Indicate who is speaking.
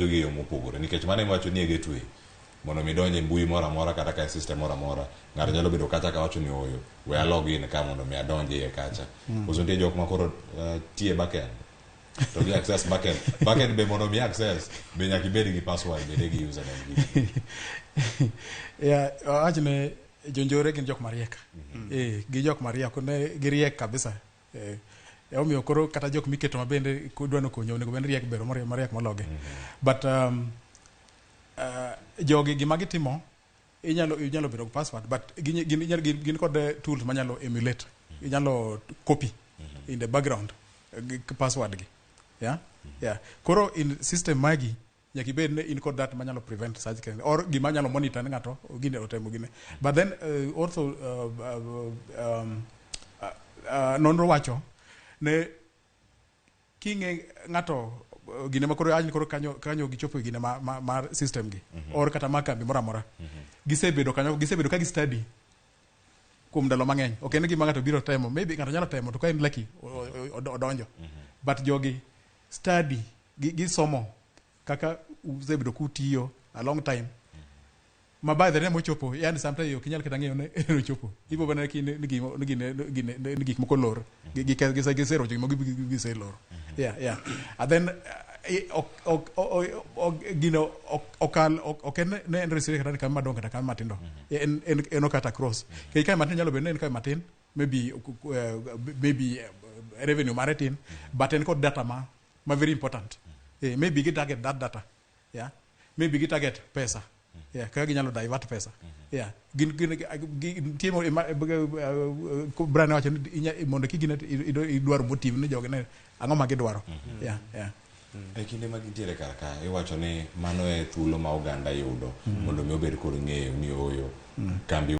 Speaker 1: jogi yo mopogore nikech mane wacho ni gateway mondo mi donje mbui mora mora kata ka system mora mora ng'ato nyalo bedo kacha ka wacho ni oyo we login ka mondo mi adonje e kacha koso nitie jok ma koro tie backend to gi access backend be mondo mi access be nyaka ibed gi password be gi username
Speaker 2: ya ajne jonjore gin jok mariek gi jok mariek ne giriek kabisa omiyo koro kata jok miketo mabende dwano konyo nego ben riek bero mariek mologe but jogi gima gitimo inyalo bedo password but gin kod tools manyalo emulate inyalo copy in the background password gi yeah koro in system magi nyaki bed ne in kod that manyalo prevent such kind or gima nyalo monitor ngato gine otemo gine but then also nonro wacho ne kinge ngato gine makoro ajni koro kanyo gichopo gine mar system gi or kata makambi mora mora gisebedo ka gi study kuom ndalo mang'eny ok en gima ngato biro temo maybe ngato nyalo temo to ka en lucky odonjo but jogi study gi somo kaka usebedo kutiyo a long time ma by the time ochopo yani sometimes yo kinyal kata ng'eyo ne ochopo ibo bana ni gik moko lor gi zero jo gi se lor yeah and then gino okene ne en resire kata kama madongo kata kama matindo en okata cross ke kai matin nyalo bene en kai matin maybe revenue maratin but en kod data ma very important maybe get target that data yeah maybe get target pesa yeah kaya ginyalo divert pesa yeah gin timo brand wacho mondo kigine idwaro motive ne jogne ang'o ma gidwaro yeah
Speaker 1: e kinde ma gintiere kar ka iwacho ni mano e thuolo ma oganda yudo mondo mi obed kod ng'eyo ni oyo kambi